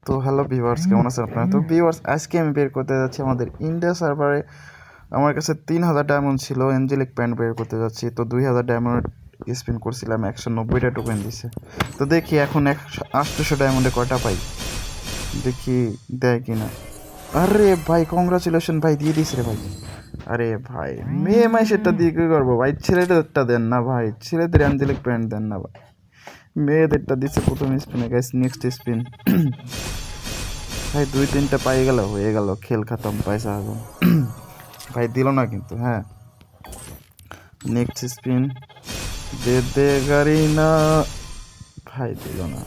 তো hello viewers, কেমন আছেন আপনারা? তো ভিউয়ার্স, আজকে আমি বের করতে যাচ্ছি আমাদের ইন্ডিয়া সার্ভারে। আমার কাছে 3000 ডায়মন্ড ছিল, অ্যাঞ্জেলিক প্যান্ট বের করতে যাচ্ছি। তো 2000 ডায়মন্ড স্পিন করছিলাম, 190টা টোকেন দিছে। তো দেখি এখন 800 ডায়মন্ডে কয়টা পাই, দেখি দেয় কিনা। আরে ভাই, কংগ্রাচুলেশন ভাই, দিয়ে দিস রে ভাই। আরে ভাই, মেয়ে মাইসেরটা দিয়ে কী করবো ভাই? ছেলেদেরটা দেন না ভাই, ছেলেদের অ্যাঞ্জেলিক প্যান্ট দেন না ভাই। মেয়েদেরটা দিচ্ছে প্রথম স্পিনে। Guys, next spin. ভাই 2-3টা পাই গেল, হয়ে গেল, খেল খতম, পয়সা আগুন। ভাই দিল না কিন্তু। হ্যাঁ, নেক্সট স্পিন। দে দে গাড়ি না। ভাই দিল না।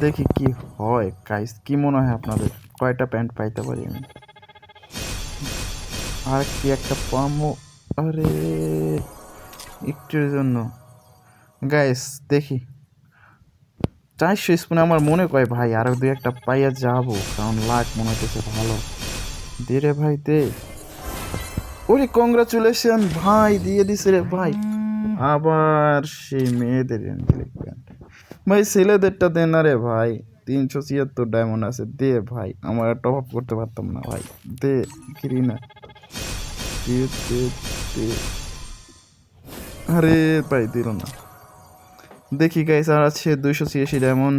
দেখি কি হয় গাইস, কি মনে হয় আপনাদের কয়টা প্যান্ট পাইতে পারি আমি? আর কি একটা পামো। আরে একটুর জন্য গাইস দেখি। 400 স্পিনে আমার মনে কয় ভাই আরো 2-1টা পাইয়া যাবো, কারণ লাখ মনে হইতেছে ভালো। দে রে ভাই দে। ওরে কংগ্রাচুলেশন ভাই, দিয়ে দিছে রে ভাই। আবার সেই মেয়েদের অ্যাঞ্জেলিক প্যান্ট। ভাই ছেলেদেরটা দেন না রে ভাই। 376 ডায়মন্ড আছে, দে ভাই। আমার টপ আপ করতে পারতাম না ভাই, দে। না, দে দে দে। আরে ভাই দিল না। দেখি গাইস, আর আছে 286 ডায়মন্ড।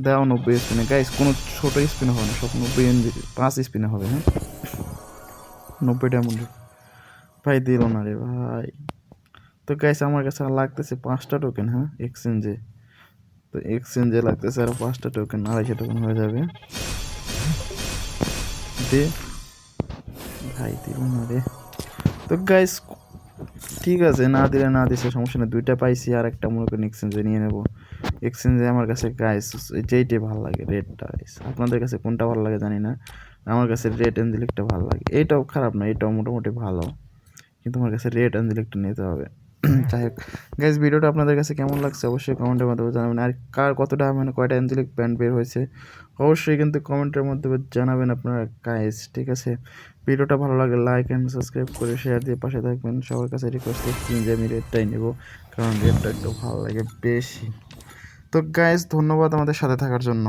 দেওয়া 90 স্পিনে গাইস, কোনো ছোট স্পিনে হবে না, সব 5 স্পিনে হবে। হ্যাঁ, 90 ডায়মন্ড। ভাই দিল না রে ভাই। তো গাইস, আমার কাছে আর লাগতেছে 5টা টোকেন। হ্যাঁ, এক্সচেঞ্জে। তো এক্সচেঞ্জে লাগতেছে আরো 5টা টোকেন, 250 টোকেন হয়ে যাবে। দে ভাই, দিল না রে। তো গাইস ঠিক আছে, না দিলে না দিছে, সমস্যা নেই। 2টা পাইছি, আর একটা মনে করেন এক্সচেঞ্জে নিয়ে নেবো। এক্সচেঞ্জে আমার কাছে গাইস যেইটাই ভালো লাগে, রেডটা। গাইস আপনাদের কাছে কোনটা ভালো লাগে জানি না, আমার কাছে রেড অ্যাঞ্জেলিকটা ভালো লাগে। এটাও খারাপ না, এটাও মোটামুটি ভালো, কিন্তু আমার কাছে রেড অ্যাঞ্জেলিকটা নিতে হবে। যাই হোক গাইস, ভিডিওটা আপনাদের কাছে কেমন লাগছে অবশ্যই কমেন্টের মাধ্যমে জানাবেন। আর কার কতটা মানে কয়টা অ্যাঞ্জেলিক প্যান্ট বের হয়েছে অবশ্যই কিন্তু কমেন্টের মাধ্যমে জানাবেন আপনারা গাইস, ঠিক আছে? ভিডিওটা ভালো লাগলে লাইক অ্যান্ড সাবস্ক্রাইব করে শেয়ার দিয়ে পাশে থাকবেন। সবার কাছে রিকোয়েস্ট করছি যে আমি রেডটাই নেব, কারণ রেডটা একটু ভালো লাগে বেশি। তো গাইস, ধন্যবাদ আমাদের সাথে থাকার জন্য।